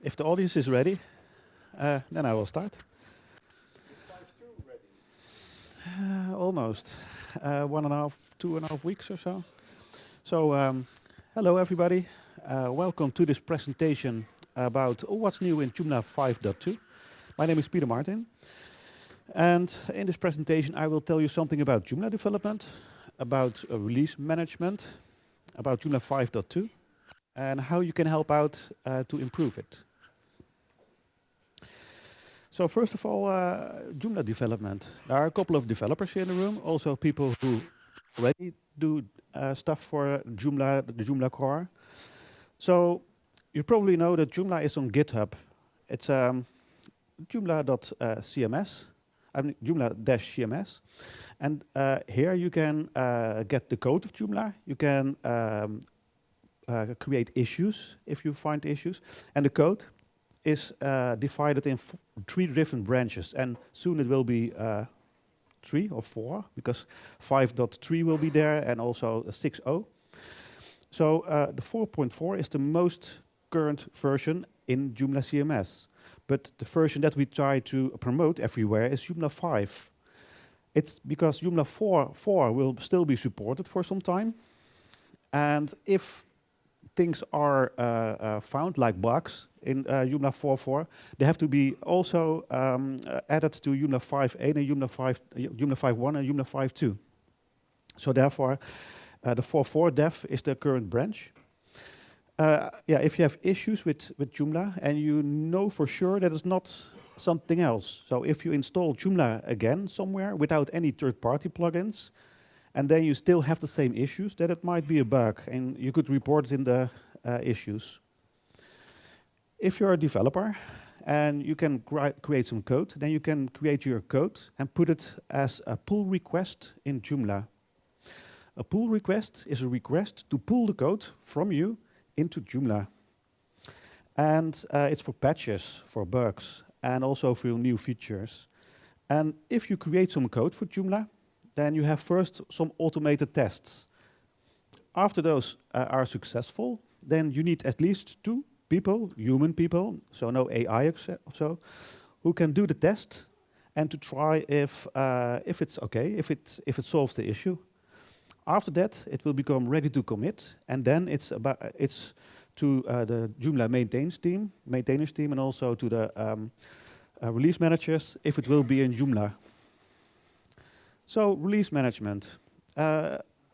If the audience is ready, then I will start. Is 5.2 ready? Almost 1.5, 2.5 weeks or so. So, hello everybody. Welcome to this presentation about what's new in Joomla 5.2. My name is Peter Martin. And in this presentation, I will tell you something about Joomla development, about release management, about Joomla 5.2, and how you can help out to improve it. So first of all, Joomla development. There are a couple of developers here in the room, also people who already do stuff for Joomla, the Joomla core. So you probably know that Joomla is on GitHub. It's Joomla.cms, Joomla-CMS. And here you can get the code of Joomla. You can create issues if you find issues. And the code is divided in 3 different branches, and soon it will be 3 or 4, because 5.3 will be there, and also 6.0. So the 4.4 is the most current version in Joomla CMS, but the version that we try to promote everywhere is Joomla 5. It's because Joomla 4 will still be supported for some time, and if things are found, like bugs in Joomla 4.4, they have to be also added to Joomla 5.8 and Joomla 5.1 and Joomla 5.2. So therefore, the 4.4 dev is the current branch. If you have issues with Joomla and you know for sure that it's not something else. So if you install Joomla again somewhere without any third-party plugins, and then you still have the same issues, that it might be a bug, and you could report it in the issues. If you're a developer and you can create some code, then you can create your code and put it as a pull request in Joomla. A pull request is a request to pull the code from you into Joomla. And it's for patches, for bugs, and also for new features. And if you create some code for Joomla, then you have first some automated tests. After those are successful, then you need at least 2 people, human people, so no AI so, who can do the test and to try if it's okay, if it solves the issue. After that, it will become ready to commit, and then it's to the Joomla maintainers team, and also to the release managers if it will be in Joomla. So release management.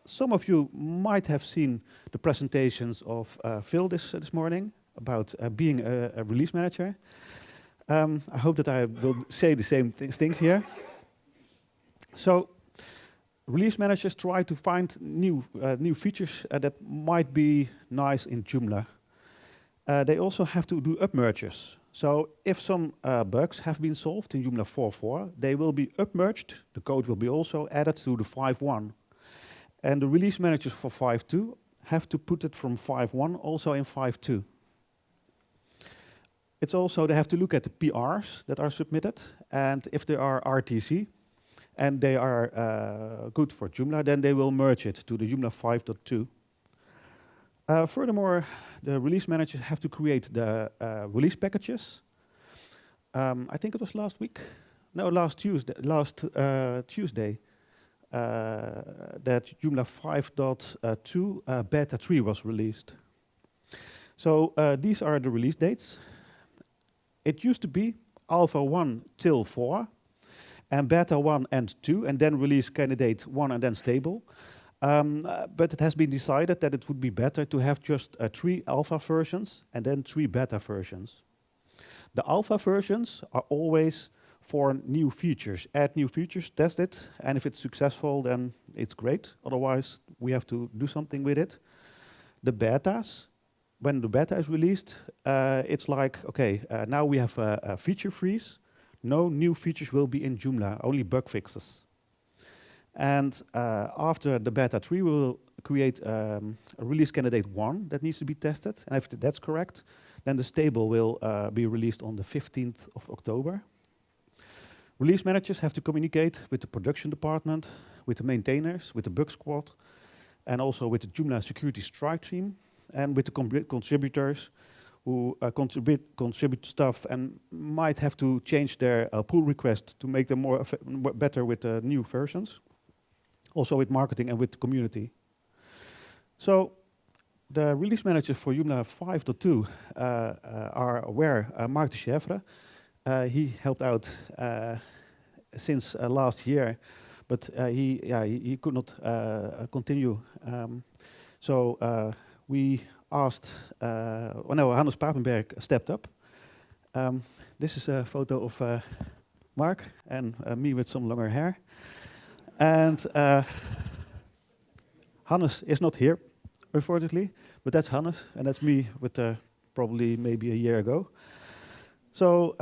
Some of you might have seen the presentations of Phil this morning about being a release manager. I hope that I will say the same things here. So release managers try to find new features that might be nice in Joomla. They also have to do upmerges. So if some bugs have been solved in Joomla 4.4, they will be upmerged. The code will be also added to the 5.1. And the release managers for 5.2 have to put it from 5.1 also in 5.2. It's also, they have to look at the PRs that are submitted, and if they are RTC and they are good for Joomla, then they will merge it to the Joomla 5.2. Furthermore, the release managers have to create the release packages. I think it was last Tuesday, that Joomla 5.2 beta 3 was released. So these are the release dates. It used to be alpha 1 till 4, and beta 1 and 2, and then release candidate 1 and then stable. But it has been decided that it would be better to have just 3 alpha versions and then 3 beta versions. The alpha versions are always for new features. Add new features, test it, and if it's successful, then it's great. Otherwise, we have to do something with it. The betas, when the beta is released, it's like, okay, now we have a feature freeze. No new features will be in Joomla, only bug fixes. And after the beta 3, we will create a release candidate 1 that needs to be tested. And if that's correct, then the stable will be released on the 15th of October. Release managers have to communicate with the production department, with the maintainers, with the bug squad, and also with the Joomla security strike team, and with the contributors who contribute stuff and might have to change their pull request to make them more better with the new versions. Also with marketing and with the community. So the release managers for Joomla 5.2 are aware. Mark de Chèvre, he helped out since last year, but he could not continue. So we asked, Hannes Papenberg stepped up. This is a photo of Mark and me with some longer hair. And Hannes is not here, unfortunately, but that's Hannes, and that's me with probably maybe a year ago. So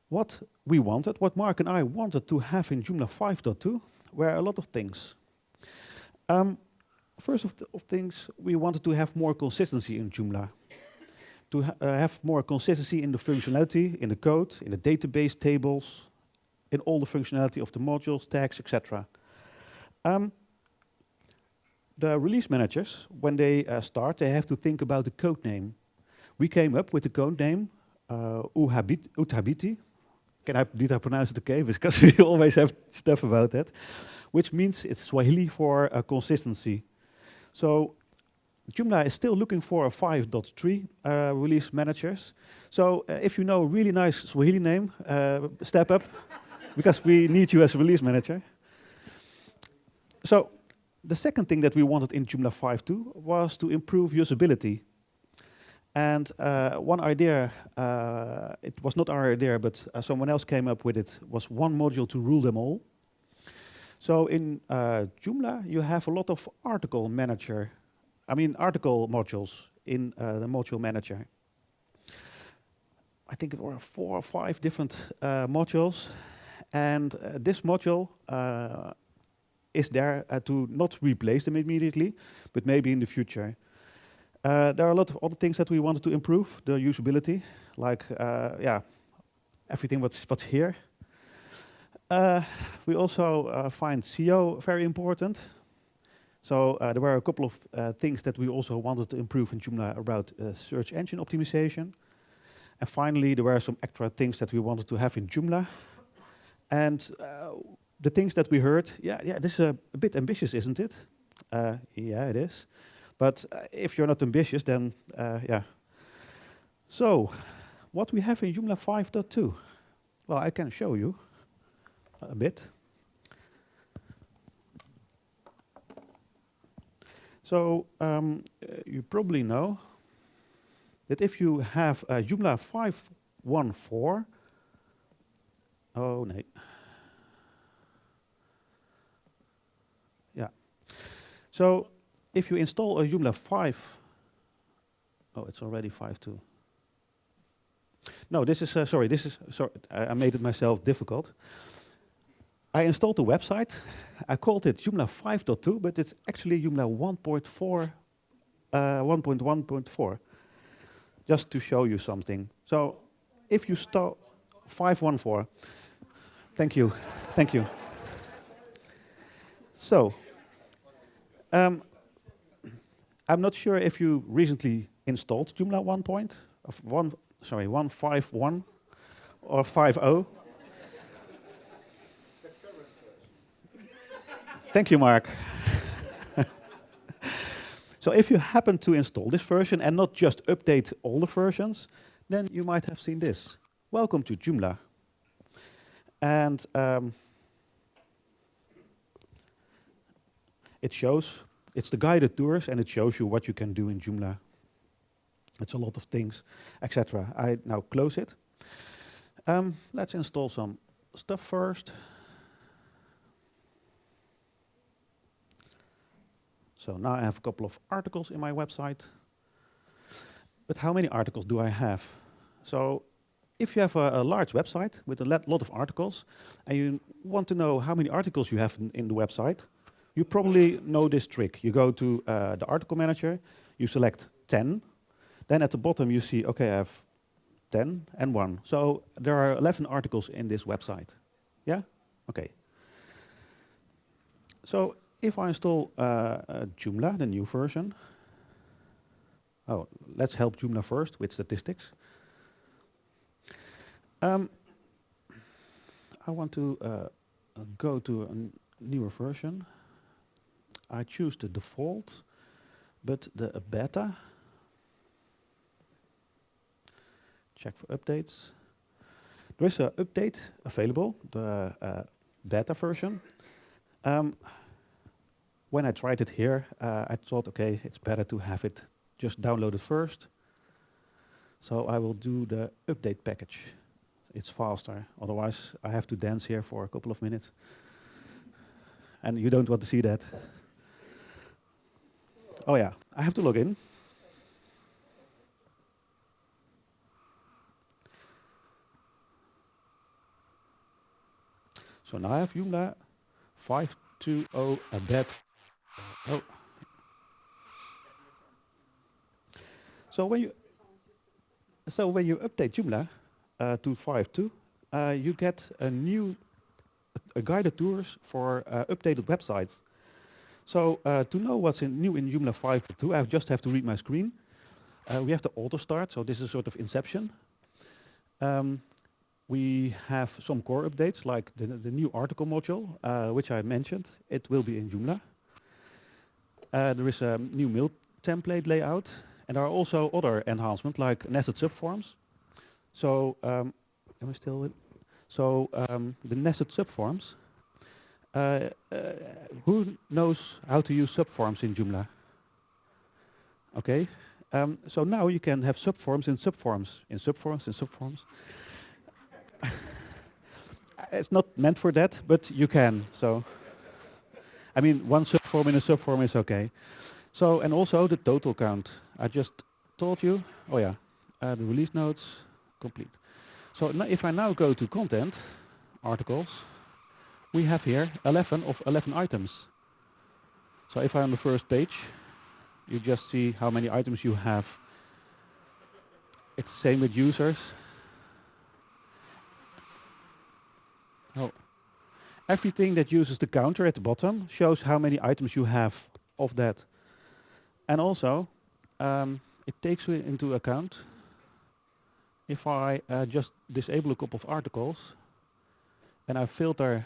what we wanted, what Mark and I wanted to have in Joomla 5.2 were a lot of things. First of things, we wanted to have more consistency in Joomla. To have more consistency in the functionality, in the code, in the database tables, in all the functionality of the modules, tags, etc. The release managers, when they start, they have to think about the code name. We came up with the code name Uthabiti. Did I pronounce it okay? Because we always have stuff about that, which means it's Swahili for consistency. So Joomla is still looking for a 5.3 release managers. So if you know a really nice Swahili name, step up, because we need you as a release manager. So the second thing that we wanted in Joomla 5.2 was to improve usability. And one idea, it was not our idea, but someone else came up with it, was one module to rule them all. So in Joomla, you have a lot of article modules in the module manager. I think there were 4 or 5 different modules. And this module is there to not replace them immediately, but maybe in the future. There are a lot of other things that we wanted to improve, the usability, like everything what's here. We also find SEO very important. So there were a couple of things that we also wanted to improve in Joomla about search engine optimization. And finally, there were some extra things that we wanted to have in Joomla. And the things that we heard, this is a bit ambitious, isn't it? Yeah, it is. But if you're not ambitious, then yeah. So, what we have in Joomla 5.2? Well, I can show you a bit. So, you probably know that if you have Joomla 5.1.4, oh no. Yeah. So, if you install a Joomla 5, oh, it's already 5.2. No, this is, sorry, I made it myself difficult. I installed the website. I called it Joomla 5.2, but it's actually Joomla 1.4, 1.1.4, just to show you something. So, if you start 5.1.4, thank you, thank you. So, I'm not sure if you recently installed Joomla 1.151 or 5.0. Thank you, Mark. So if you happen to install this version and not just update all the versions, then you might have seen this. Welcome to Joomla. And it shows, it's the guided tours, and it shows you what you can do in Joomla. It's a lot of things, etc. I now close it. Let's install some stuff first. So now I have a couple of articles in my website. But how many articles do I have? So if you have a large website with a lot of articles, and you want to know how many articles you have in the website, you probably know this trick. You go to the article manager, you select 10, then at the bottom you see, okay, I have 10 and 1. So there are 11 articles in this website. Yeah? Okay. So if I install Joomla, the new version, Oh, let's help Joomla first with statistics. I want to go to a newer version. I choose the default, but the beta. Check for updates. There is an update available, the beta version. When I tried it here, I thought, okay, it's better to have it just downloaded first. So I will do the update package. It's faster. Otherwise, I have to dance here for a couple of minutes. And you don't want to see that. Oh yeah, I have to log in. So now I have Joomla 5.2 embed. Oh. So when you update Joomla to 5.2, you get a guided tours for updated websites. So to know what's new in Joomla 5.2, I just have to read my screen. We have the auto start, so this is sort of inception. We have some core updates, like the new article module, which I mentioned. It will be in Joomla. There is a new mail template layout, and there are also other enhancements, like nested subforms. So, am I still in? So, the nested subforms. Who knows how to use subforms in Joomla? Okay. So now you can have subforms in subforms, in subforms, in subforms. It's not meant for that, but you can. So, I mean, one subform in a subform is okay. So, and also the total count. I just told you. Oh yeah, the release notes complete. So if I now go to content, articles, we have here 11 of 11 items. So if I'm on the first page, you just see how many items you have. It's the same with users. Oh. Everything that uses the counter at the bottom shows how many items you have of that. And also, it takes into account if I just disable a couple of articles and I filter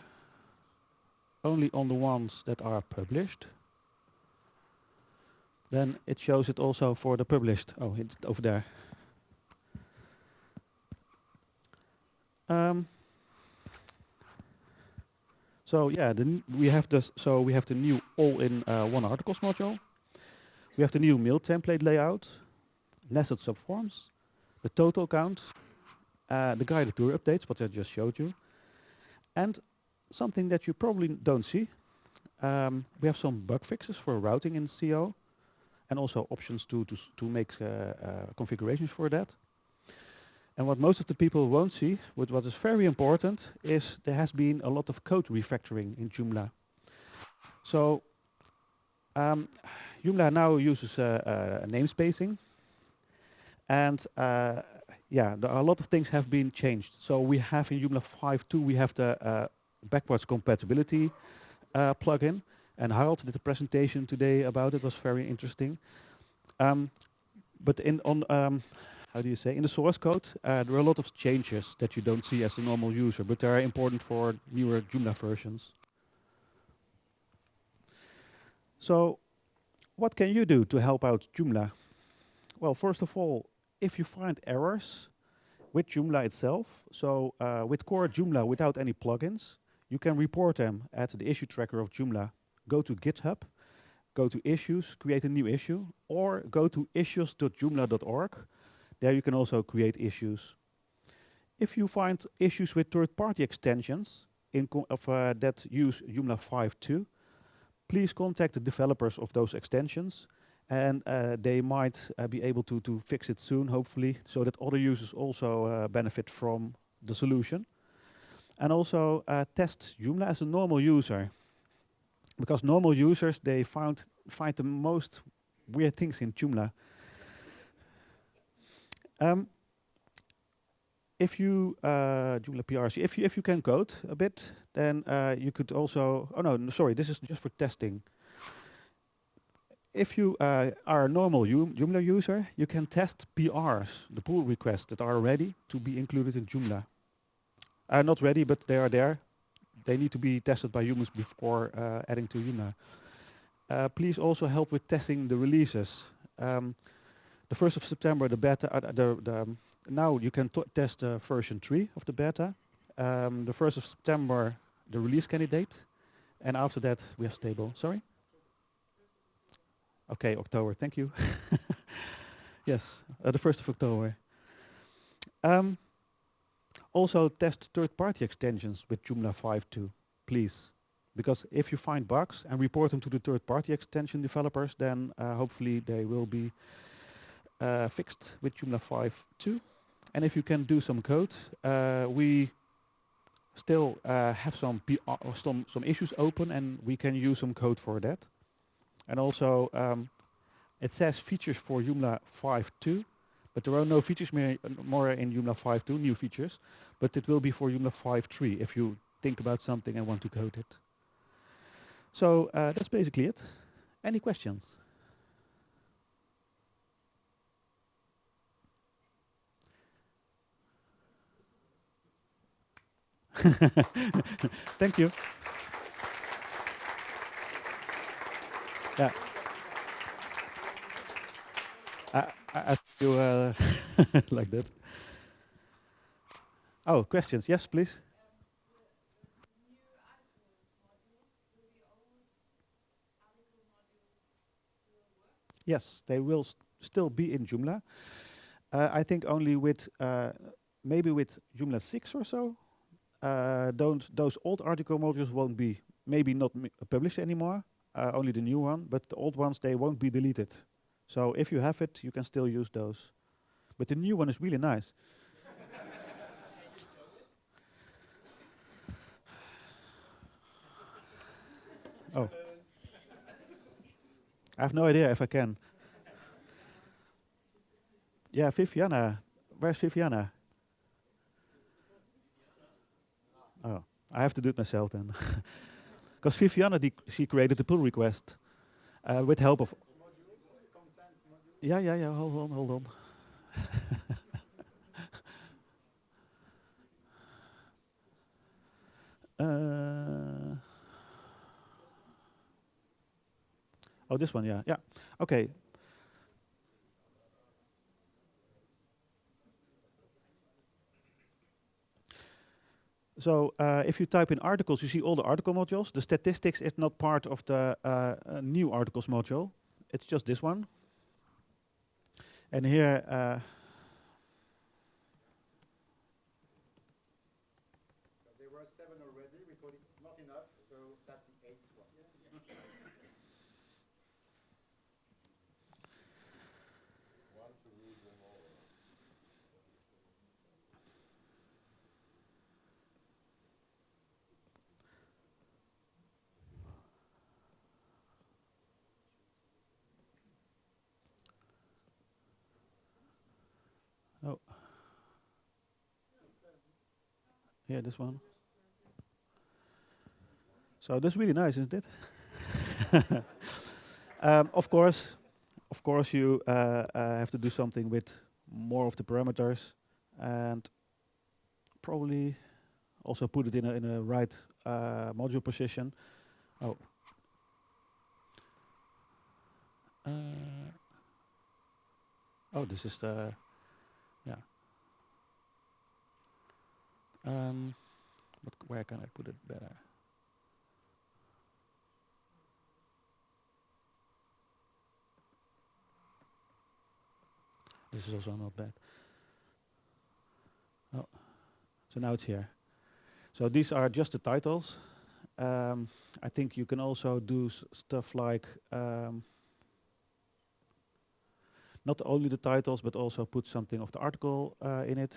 only on the ones that are published, then it shows it also for the published. Oh, it's over there. So yeah, we have the new all-in-one articles module. We have the new mail template layout, nested subforms, the total count, the guided tour updates, what I just showed you, and something that you probably don't see. We have some bug fixes for routing in CO, and also options to make configurations for that. And what most of the people won't see, but what is very important, is there has been a lot of code refactoring in Joomla. So Joomla now uses namespacing, and yeah, there are a lot of things have been changed. So we have in Joomla 5.2, we have the backwards compatibility plugin, and Harald did a presentation today about it. Was very interesting. But how do you say, in the source code, there are a lot of changes that you don't see as a normal user, but they are important for newer Joomla versions. So, what can you do to help out Joomla? Well, first of all, if you find errors with Joomla itself, so with core Joomla without any plugins, you can report them at the issue tracker of Joomla. Go to GitHub, go to issues, create a new issue, or go to issues.joomla.org. There you can also create issues. If you find issues with third-party extensions that use Joomla 5.2, please contact the developers of those extensions, and they might be able to fix it soon, hopefully, so that other users also benefit from the solution. And also test Joomla as a normal user, because normal users, they find the most weird things in Joomla. If you Joomla PRC, if you can code a bit, then you could also. Oh no, sorry, this is just for testing. if you are a normal Joomla user, you can test PRs, the pull requests that are ready to be included in Joomla. Not ready, but they are there. They need to be tested by humans before adding to Joomla. Please also help with testing the releases. The 1st of September, the beta, now you can test version 3 of the beta. The 1st of September, the release candidate. And after that, we have stable. Sorry? Okay, October, thank you. Yes, the 1st of October. Also test third-party extensions with Joomla 5.2, please. Because if you find bugs and report them to the third-party extension developers, then hopefully they will be fixed with Joomla 5.2. And if you can do some code, we still have some issues open, and we can use some code for that. And also, it says features for Joomla 5.2, but there are no features more in Joomla 5.2, new features. But it will be for Joomla 5.3 if you think about something and want to code it. So that's basically it. Any questions? Thank you. Yeah. I ask you like that. Oh, questions? Yes, please. Yes, they will still be in Joomla. I think only with maybe with Joomla 6 or so. Those old article modules won't be maybe not published anymore. Only the new one, but the old ones they won't be deleted. So if you have it, you can still use those. But the new one is really nice. Oh, I have no idea if I can. Yeah, Viviana. Where's Viviana? Oh, I have to do it myself then. Because Viviana, she created the pull request with help of. Yeah. Hold on. Oh, this one, yeah. Okay. So if you type in articles, you see all the article modules. The statistics is not part of the new articles module. It's just this one. And here, there were 7 already. We thought it's not enough, so that's the 8th one. Want to read them all. oh, yeah, this one. So that's really nice, isn't it? Of course, you have to do something with more of the parameters, and probably also put it in a right module position. Oh. Oh, this is the yeah. But where can I put it better? This is also not bad. Oh, so now it's here. So these are just the titles. I think you can also do stuff like not only the titles, but also put something of the article in it.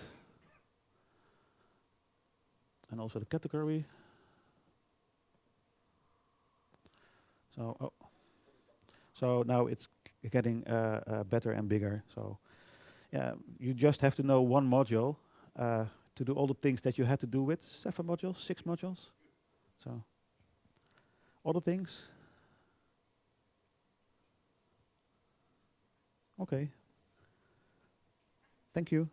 And also the category. So now it's getting better and bigger. So yeah, you just have to know one module to do all the things that you had to do with 7 modules, 6 modules. So all the things. Okay. Thank you.